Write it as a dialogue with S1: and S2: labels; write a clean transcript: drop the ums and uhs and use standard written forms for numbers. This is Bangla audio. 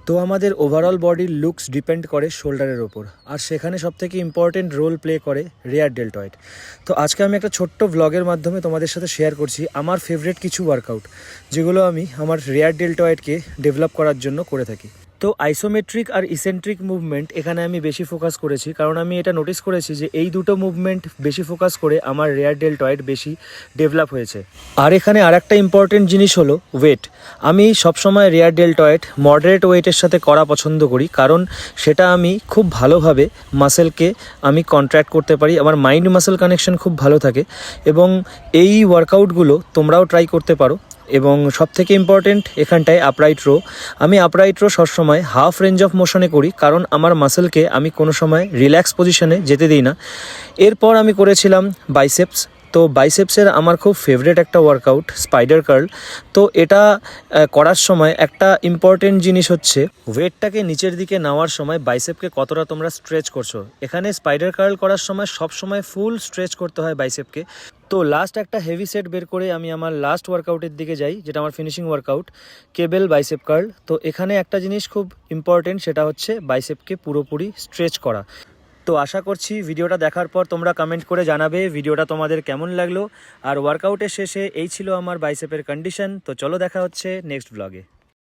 S1: তো আমাদের ওভারঅল বডির লুকস ডিপেন্ড করে শোল্ডারের ওপর, আর সেখানে সবথেকে ইম্পর্টেন্ট রোল প্লে করে রেয়ার ডেল্টয়েড। তো আজকে আমি একটা ছোট্ট ভ্লগের মাধ্যমে তোমাদের সাথে শেয়ার করছি আমার ফেভারিট কিছু ওয়ার্কআউট, যেগুলো আমি আমার রেয়ার ডেল্টয়েডকে ডেভেলপ করার জন্য করে থাকি। তো আইসোমেট্রিক আর ইসেন্ট্রিক মুভমেন্ট এখানে আমি বেশি ফোকাস করেছি, কারণ আমি এটা নোটিস করেছি যে এই দুটো মুভমেন্ট বেশি ফোকাস করে আমার রেয়ার ডেল্টয়েড বেশি ডেভেলপ হয়েছে। আর এখানে আরেকটা ইম্পর্টেন্ট জিনিস হলো ওয়েট। আমি সবসময় রেয়ার ডেল্টয়েড মডারেট ওয়েটের সাথে করা পছন্দ করি, কারণ সেটা আমি খুব ভালোভাবে মাসেলকে আমি কন্ট্র্যাক্ট করতে পারি, আমার মাইন্ড মাসেল কানেকশন খুব ভালো থাকে। এবং এই ওয়ার্কআউটগুলো তোমরাও ট্রাই করতে পারো। এবং সবথেকে ইম্পর্টেন্ট এখানটায় আপরাইট রো। আমি আপরাইট রো সবসময় হাফ রেঞ্জ অফ মোশনে করি, কারণ আমার মাসেলকে আমি কোনো সময় রিল্যাক্স পজিশনে যেতে দিই না। এরপর আমি করেছিলাম বাইসেপস। তো বাইসেপসের আমার খুব ফেভারিট একটা ওয়ার্কআউট স্পাইডার কার্ল। তো এটা করার সময় একটা ইম্পর্টেন্ট জিনিস হচ্ছে ওয়েটটাকে নিচের দিকে নেওয়ার সময় বাইসেপকে কতটা তোমরা স্ট্রেচ করছো। এখানে স্পাইডার কার্ল করার সময় সব সময় ফুল স্ট্রেচ করতে হয় বাইসেপকে। তো লাস্ট একটা হেভি সেট বের করে আমি আমার লাস্ট ওয়ার্কআউটের দিকে যাই, যেটা আমার finishing workout cable bicep curl. তো এখানে একটা জিনিস খুব ইম্পর্টেন্ট, সেটা হচ্ছে বাইসেপকে পুরোপুরি স্ট্রেচ করা। তো আশা করছি ভিডিওটা দেখার পর তোমরা কমেন্ট করে জানাবে ভিডিওটা তোমাদের কেমন লাগলো। আর ওয়ার্কআউটের শেষে এই ছিল আমার বাইসেপের কন্ডিশন। তো চলো দেখা হচ্ছে নেক্সট ব্লগে।